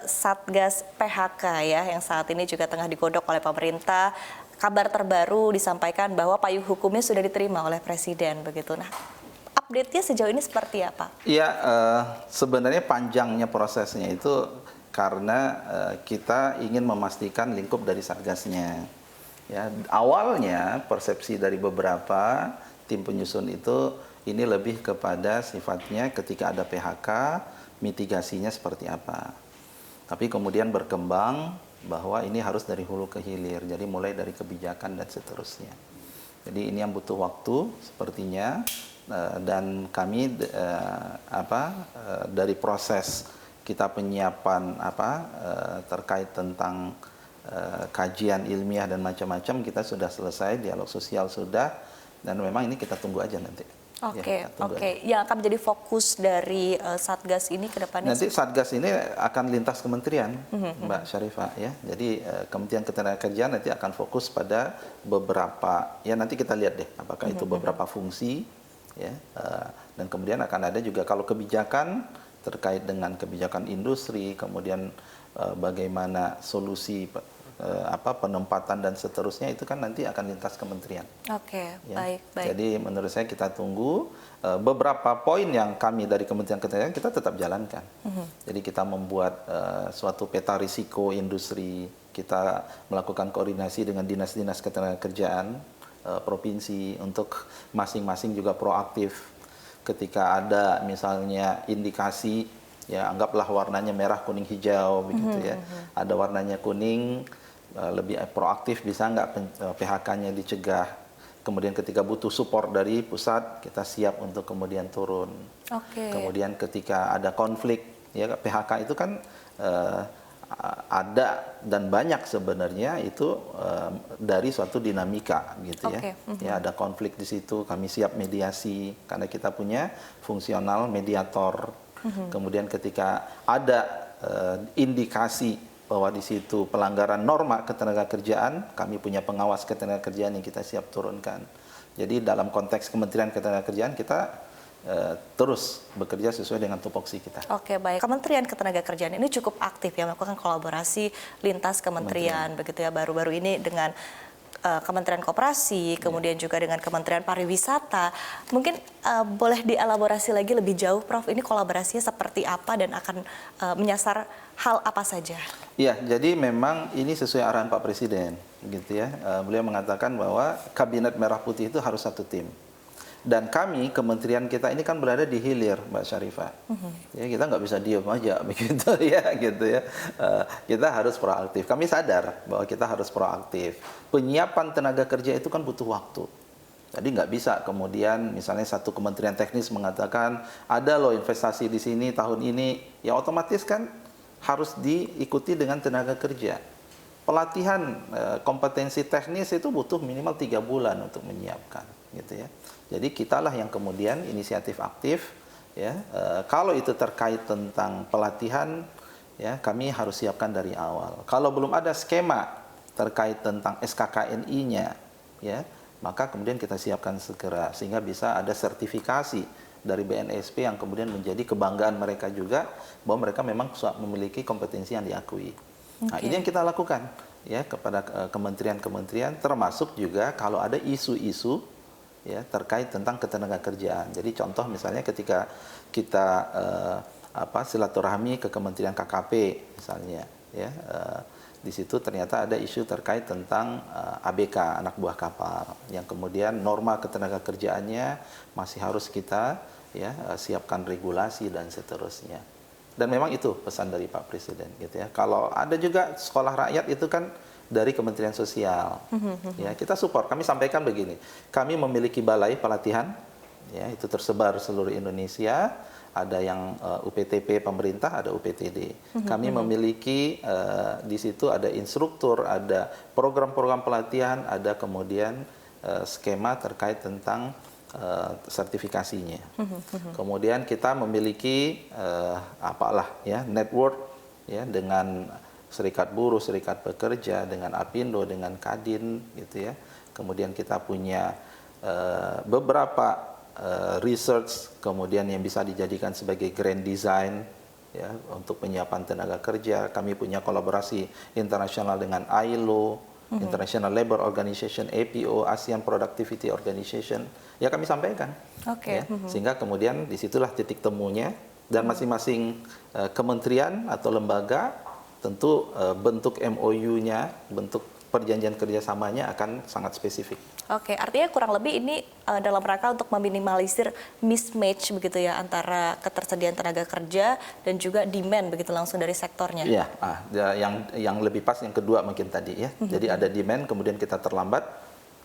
Satgas PHK ya, yang saat ini juga tengah digodok oleh pemerintah. Kabar terbaru disampaikan bahwa payung hukumnya sudah diterima oleh Presiden begitu. Nah, update-nya sejauh ini seperti apa? Iya, sebenarnya panjangnya prosesnya itu karena kita ingin memastikan lingkup dari Satgasnya. Ya, awalnya persepsi dari beberapa tim penyusun itu ini lebih kepada sifatnya ketika ada PHK, mitigasinya seperti apa. Tapi kemudian berkembang bahwa ini harus dari hulu ke hilir, jadi mulai dari kebijakan dan seterusnya. Jadi ini yang butuh waktu sepertinya, dan kami dari proses kita penyiapan terkait tentang kajian ilmiah dan macam-macam kita sudah selesai, dialog sosial sudah, dan memang ini kita tunggu aja nanti. Oke. Yang akan menjadi fokus dari Satgas ini ke depannya? Nanti Satgas ini akan lintas kementerian, Mbak Syarifah ya. Jadi Kementerian Ketenagakerjaan nanti akan fokus pada beberapa, ya nanti kita lihat deh apakah itu beberapa fungsi ya. Dan kemudian akan ada juga kalau kebijakan terkait dengan kebijakan industri, kemudian bagaimana solusi penempatan dan seterusnya itu kan nanti akan lintas kementerian. Oke, Ya. baik. Jadi menurut saya kita tunggu beberapa poin yang kami dari Kementerian Ketenagakerjaan kita tetap jalankan. Jadi kita membuat suatu peta risiko industri, kita melakukan koordinasi dengan dinas-dinas ketenagakerjaan provinsi untuk masing-masing juga proaktif ketika ada misalnya indikasi, ya anggaplah warnanya merah, kuning, hijau begitu ya. Ada warnanya kuning, lebih proaktif, bisa nggak PHK-nya dicegah. Kemudian ketika butuh support dari pusat, kita siap untuk kemudian turun. Kemudian ketika ada konflik, ya PHK itu kan ada dan banyak sebenarnya itu dari suatu dinamika gitu ya. Ya ada konflik di situ, kami siap mediasi karena kita punya fungsional mediator. Kemudian ketika ada indikasi bahwa di situ pelanggaran norma ketenagakerjaan, kami punya pengawas ketenagakerjaan yang kita siap turunkan. Jadi dalam konteks Kementerian Ketenagakerjaan kita terus bekerja sesuai dengan tupoksi kita. Oke, baik. Kementerian Ketenagakerjaan ini cukup aktif ya melakukan kolaborasi lintas kementerian begitu ya, baru-baru ini dengan Kementerian Koperasi, kemudian juga dengan Kementerian Pariwisata. Mungkin boleh dielaborasi lagi lebih jauh, Prof, ini kolaborasinya seperti apa dan akan menyasar hal apa saja? Ya, jadi memang ini sesuai arahan Pak Presiden, gitu ya. Beliau mengatakan bahwa Kabinet Merah Putih itu harus satu tim. Dan kami, kementerian kita ini kan berada di hilir, Mbak Syarifah. Ya, kita nggak bisa diam aja begitu ya, gitu ya. Kita harus proaktif. Kami sadar bahwa kita harus proaktif. Penyiapan tenaga kerja itu kan butuh waktu. Jadi nggak bisa kemudian misalnya satu kementerian teknis mengatakan ada loh investasi di sini tahun ini, ya otomatis kan harus diikuti dengan tenaga kerja. Pelatihan kompetensi teknis itu butuh minimal 3 bulan untuk menyiapkan, gitu ya. Jadi kitalah yang kemudian inisiatif aktif, ya. Kalau itu terkait tentang pelatihan, ya kami harus siapkan dari awal. Kalau belum ada skema terkait tentang SKKNI-nya, ya, maka kemudian kita siapkan segera sehingga bisa ada sertifikasi dari BNSP yang kemudian menjadi kebanggaan mereka juga bahwa mereka memang memiliki kompetensi yang diakui. Nah, ini yang kita lakukan ya kepada kementerian-kementerian, termasuk juga kalau ada isu-isu ya terkait tentang ketenagakerjaan. Jadi contoh misalnya ketika kita silaturahmi ke Kementerian KKP misalnya, ya di situ ternyata ada isu terkait tentang ABK, anak buah kapal, yang kemudian norma ketenagakerjaannya masih harus kita ya siapkan regulasi dan seterusnya. Dan memang itu pesan dari Pak Presiden gitu ya. Kalau ada juga sekolah rakyat itu kan dari Kementerian Sosial. Ya, kita support. Kami sampaikan begini. Kami memiliki balai pelatihan ya, itu tersebar seluruh Indonesia. Ada yang UPTP pemerintah, ada UPTD. Kami memiliki di situ ada instruktur, ada program-program pelatihan, ada kemudian skema terkait tentang sertifikasinya. Kemudian kita memiliki network ya dengan serikat buruh, serikat pekerja, dengan Apindo, dengan Kadin gitu ya. Kemudian kita punya beberapa research kemudian yang bisa dijadikan sebagai grand design ya untuk penyiapan tenaga kerja. Kami punya kolaborasi internasional dengan ILO, International Labour Organization, APO, ASEAN Productivity Organization. Ya kami sampaikan. Oke. Ya, sehingga kemudian disitulah titik temunya, dan masing-masing kementerian atau lembaga tentu bentuk MOU-nya, bentuk perjanjian kerjasamanya akan sangat spesifik. Oke, artinya kurang lebih ini dalam rangka untuk meminimalisir mismatch begitu ya antara ketersediaan tenaga kerja dan juga demand begitu langsung dari sektornya. Iya, yang lebih pas yang kedua mungkin tadi ya. Jadi ada demand kemudian kita terlambat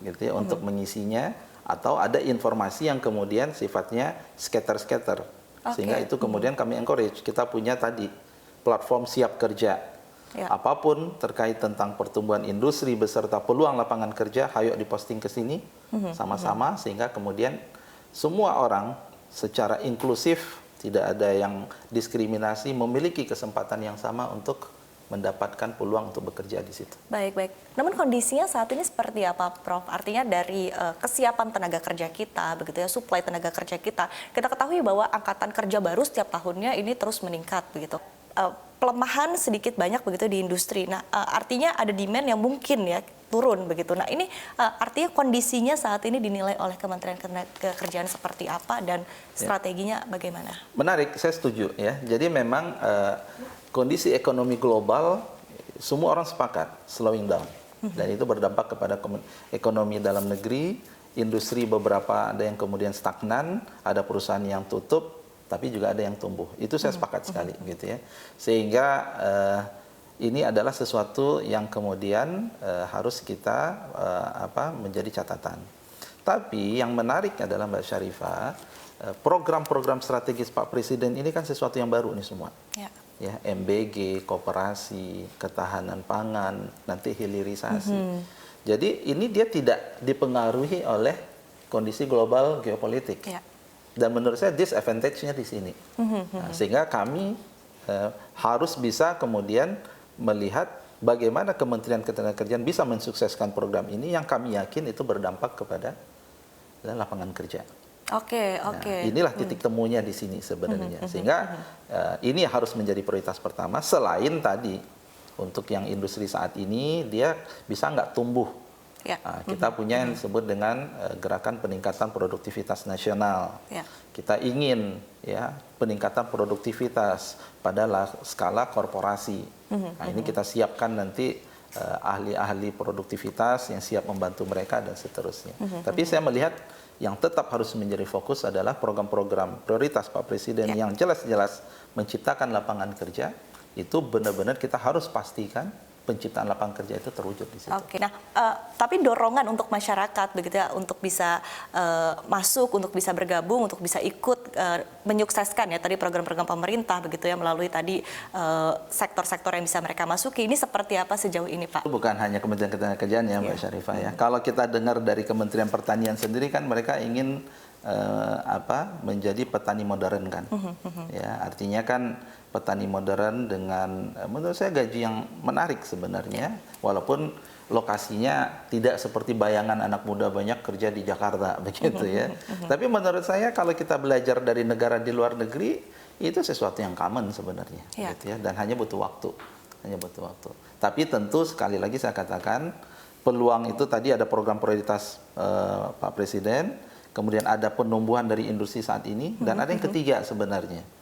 gitu ya untuk mengisinya, atau ada informasi yang kemudian sifatnya scatter-scatter. Sehingga itu kemudian kami encourage, kita punya tadi platform siap kerja. Ya. Apapun terkait tentang pertumbuhan industri beserta peluang lapangan kerja, ayo diposting ke sini sama-sama, sehingga kemudian semua orang secara inklusif, tidak ada yang diskriminasi, memiliki kesempatan yang sama untuk mendapatkan peluang untuk bekerja di situ. Baik. Namun kondisinya saat ini seperti apa, Prof? Artinya dari kesiapan tenaga kerja kita, begitu ya, suplai tenaga kerja kita ketahui bahwa angkatan kerja baru setiap tahunnya ini terus meningkat, begitu. Pelemahan sedikit banyak begitu di industri. Nah, artinya ada demand yang mungkin ya turun begitu. Nah, ini artinya kondisinya saat ini dinilai oleh Kementerian Ketenagakerjaan seperti apa dan strateginya bagaimana? Menarik, saya setuju ya. Jadi memang kondisi ekonomi global semua orang sepakat slowing down, dan itu berdampak kepada ekonomi dalam negeri. Industri beberapa ada yang kemudian stagnan, ada perusahaan yang tutup, tapi juga ada yang tumbuh. Itu saya sepakat sekali gitu ya. Sehingga ini adalah sesuatu yang kemudian harus kita menjadi catatan. Tapi yang menarik adalah Mbak Syarifah, program-program strategis Pak Presiden ini kan sesuatu yang baru nih semua. Ya, MBG, koperasi, ketahanan pangan, nanti hilirisasi. Jadi ini dia tidak dipengaruhi oleh kondisi global geopolitik. Dan menurut saya disadvantage-nya di sini. Nah, sehingga kami harus bisa kemudian melihat bagaimana Kementerian Ketenagakerjaan bisa mensukseskan program ini yang kami yakin itu berdampak kepada lapangan kerja. Nah, inilah titik temunya di sini sebenarnya. Sehingga ini harus menjadi prioritas pertama. Selain tadi untuk yang industri saat ini dia bisa nggak tumbuh. Nah, kita punya yang disebut dengan gerakan peningkatan produktivitas nasional. Kita ingin ya peningkatan produktivitas pada skala korporasi. Nah, ini kita siapkan nanti ahli-ahli produktivitas yang siap membantu mereka dan seterusnya. Tapi saya melihat yang tetap harus menjadi fokus adalah program-program prioritas Pak Presiden yang jelas-jelas menciptakan lapangan kerja. Itu benar-benar kita harus pastikan penciptaan lapangan kerja itu terwujud di situ. Nah, tapi dorongan untuk masyarakat begitu ya untuk bisa masuk, untuk bisa bergabung, untuk bisa ikut menyukseskan ya tadi program-program pemerintah begitu ya melalui tadi sektor-sektor yang bisa mereka masuki. Ini seperti apa sejauh ini, Pak? Itu bukan hanya Kementerian Ketenagakerjaan ya, Mbak Syarifah ya. Kalau kita dengar dari Kementerian Pertanian sendiri kan mereka ingin menjadi petani modern kan. Ya, artinya kan petani modern dengan menurut saya gaji yang menarik sebenarnya, walaupun lokasinya tidak seperti bayangan anak muda banyak kerja di Jakarta begitu ya. Tapi menurut saya kalau kita belajar dari negara di luar negeri itu sesuatu yang common sebenarnya gitu ya, dan hanya butuh waktu. Tapi tentu sekali lagi saya katakan peluang itu tadi ada program prioritas Pak Presiden, kemudian ada penumbuhan dari industri saat ini, dan ada yang ketiga sebenarnya.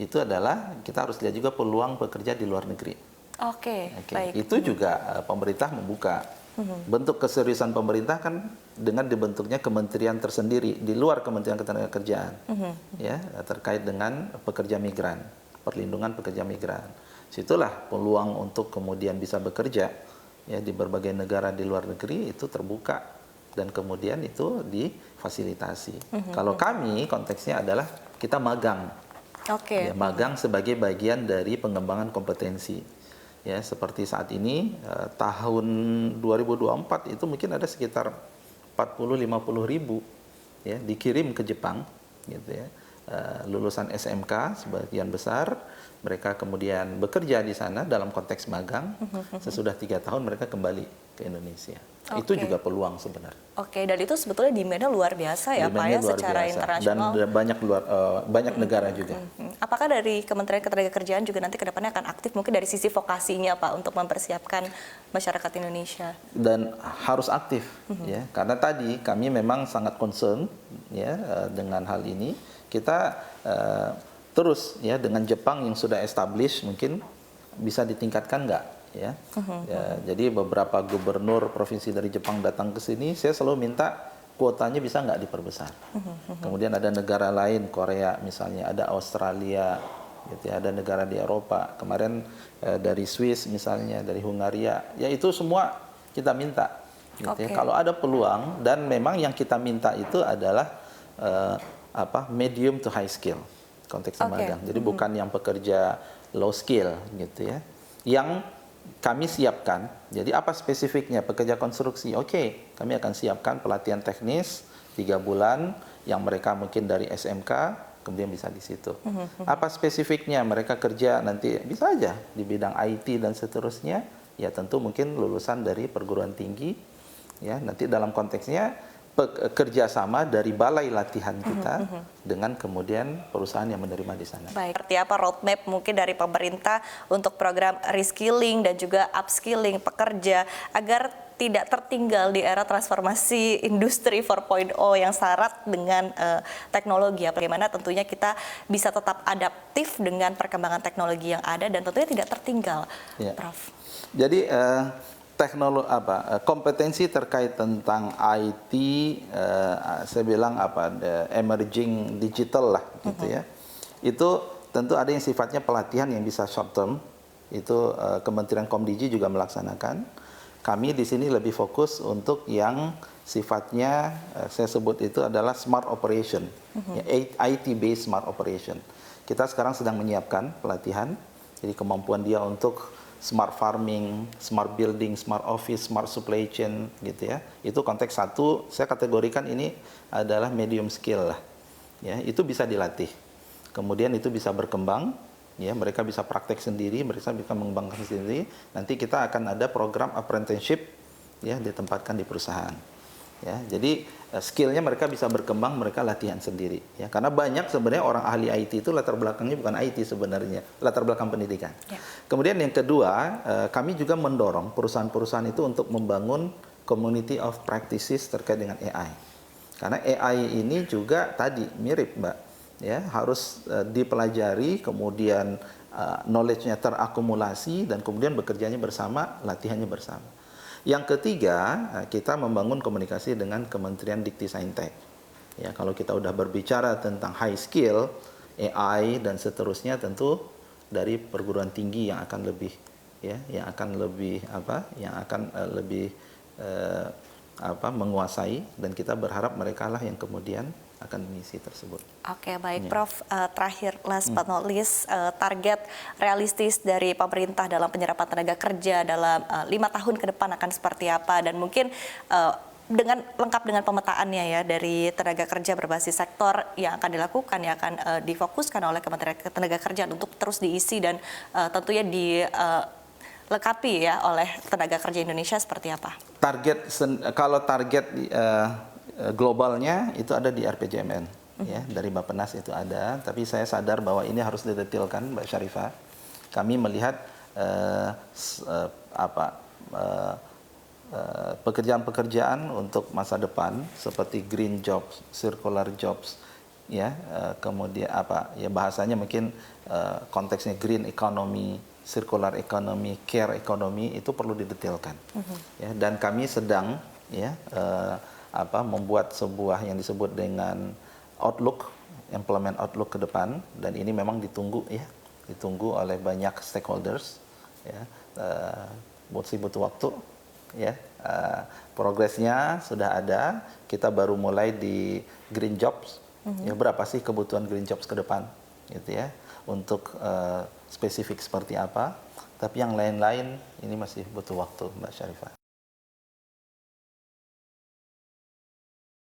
Itu adalah kita harus lihat juga peluang bekerja di luar negeri. Baik. Itu juga pemerintah membuka. Bentuk keseriusan pemerintah kan dengan dibentuknya kementerian tersendiri di luar Kementerian Ketenagakerjaan, ya terkait dengan pekerja migran, perlindungan pekerja migran. Situlah peluang untuk kemudian bisa bekerja ya di berbagai negara di luar negeri itu terbuka dan kemudian itu difasilitasi. Kalau kami konteksnya adalah kita magang. Ya, magang sebagai bagian dari pengembangan kompetensi. Ya, seperti saat ini tahun 2024 itu mungkin ada sekitar 40-50 ribu ya dikirim ke Jepang gitu ya. Lulusan SMK sebagian besar mereka kemudian bekerja di sana dalam konteks magang. Sesudah 3 tahun mereka kembali ke Indonesia. Itu juga peluang sebenarnya. Oke, dan itu sebetulnya demand-nya luar biasa ya Pak ya, Demand-nya luar secara biasa. internasional. Dan banyak negara juga. Apakah dari Kementerian Ketenagakerjaan juga nanti ke depannya akan aktif mungkin dari sisi vokasinya Pak untuk mempersiapkan masyarakat Indonesia? Dan harus aktif ya, karena tadi kami memang sangat concern ya dengan hal ini. Kita terus ya dengan Jepang yang sudah established mungkin bisa ditingkatkan nggak ya? Jadi beberapa gubernur provinsi dari Jepang datang ke sini, saya selalu minta kuotanya bisa nggak diperbesar. Kemudian ada negara lain, Korea misalnya, ada Australia, gitu ya, ada negara di Eropa. Kemarin dari Swiss misalnya, dari Hungaria, ya itu semua kita minta. Gitu ya. Kalau ada peluang, dan memang yang kita minta itu adalah medium to high skill konteksnya magang. Jadi bukan yang pekerja low skill gitu ya. Yang kami siapkan, jadi apa spesifiknya pekerja konstruksi? Oke, kami akan siapkan pelatihan teknis 3 bulan yang mereka mungkin dari SMK, kemudian bisa di situ. Apa spesifiknya mereka kerja nanti bisa aja di bidang IT dan seterusnya, ya tentu mungkin lulusan dari perguruan tinggi, ya nanti dalam konteksnya kerjasama dari balai latihan kita dengan kemudian perusahaan yang menerima di sana. Baik, seperti apa roadmap mungkin dari pemerintah untuk program reskilling dan juga upskilling pekerja agar tidak tertinggal di era transformasi industri 4.0 yang syarat dengan teknologi. Bagaimana tentunya kita bisa tetap adaptif dengan perkembangan teknologi yang ada dan tentunya tidak tertinggal, Prof. Jadi kompetensi terkait tentang IT, saya bilang emerging digital lah gitu ya. Itu tentu ada yang sifatnya pelatihan yang bisa short term. Itu Kementerian Komdiji juga melaksanakan. Kami di sini lebih fokus untuk yang sifatnya saya sebut itu adalah smart operation, ya, IT based smart operation. Kita sekarang sedang menyiapkan pelatihan, jadi kemampuan dia untuk smart farming, smart building, smart office, smart supply chain gitu ya. Itu konteks satu, saya kategorikan ini adalah medium skill lah. Ya, itu bisa dilatih. Kemudian itu bisa berkembang, ya, mereka bisa praktek sendiri, mereka bisa mengembangkan sendiri. Nanti kita akan ada program apprenticeship ya ditempatkan di perusahaan. Ya, jadi skillnya mereka bisa berkembang, mereka latihan sendiri. Ya, karena banyak sebenarnya orang ahli IT itu latar belakangnya bukan IT sebenarnya, latar belakang pendidikan. Ya. Kemudian yang kedua, kami juga mendorong perusahaan-perusahaan itu untuk membangun community of practices terkait dengan AI. Karena AI ini juga tadi mirip Mbak, ya harus dipelajari, kemudian knowledge-nya terakumulasi dan kemudian bekerjanya bersama, latihannya bersama. Yang ketiga, kita membangun komunikasi dengan Kementerian Dikti-Saintek. Ya, kalau kita udah berbicara tentang high skill, AI dan seterusnya, tentu dari perguruan tinggi yang akan lebih, ya, yang akan lebih menguasai, dan kita berharap mereka lah yang kemudian akan mengisi tersebut. Oke, baik Prof. Terakhir, last but not least, target realistis dari pemerintah dalam penyerapan tenaga kerja dalam 5 tahun ke depan akan seperti apa, dan mungkin dengan lengkap dengan pemetaannya ya dari tenaga kerja berbasis sektor yang akan dilakukan, yang akan difokuskan oleh Kementerian Ketenagakerjaan untuk terus diisi dan tentunya dilengkapi ya oleh tenaga kerja Indonesia seperti apa? Kalau target globalnya itu ada di RPJMN, ya, dari Bappenas itu ada, tapi saya sadar bahwa ini harus didetailkan, Mbak Syarifah. Kami melihat pekerjaan-pekerjaan untuk masa depan seperti green jobs, circular jobs, ya, kemudian bahasanya mungkin konteksnya green economy, circular economy, care economy, itu perlu didetailkan. Ya, dan kami sedang membuat sebuah yang disebut dengan outlook, implement outlook ke depan, dan ini memang ditunggu oleh banyak stakeholders, ya, butuh waktu, ya, progresnya sudah ada, kita baru mulai di green jobs, ya, berapa sih kebutuhan green jobs ke depan, gitu ya, untuk spesifik seperti apa, tapi yang lain-lain ini masih butuh waktu, Mbak Syarifah.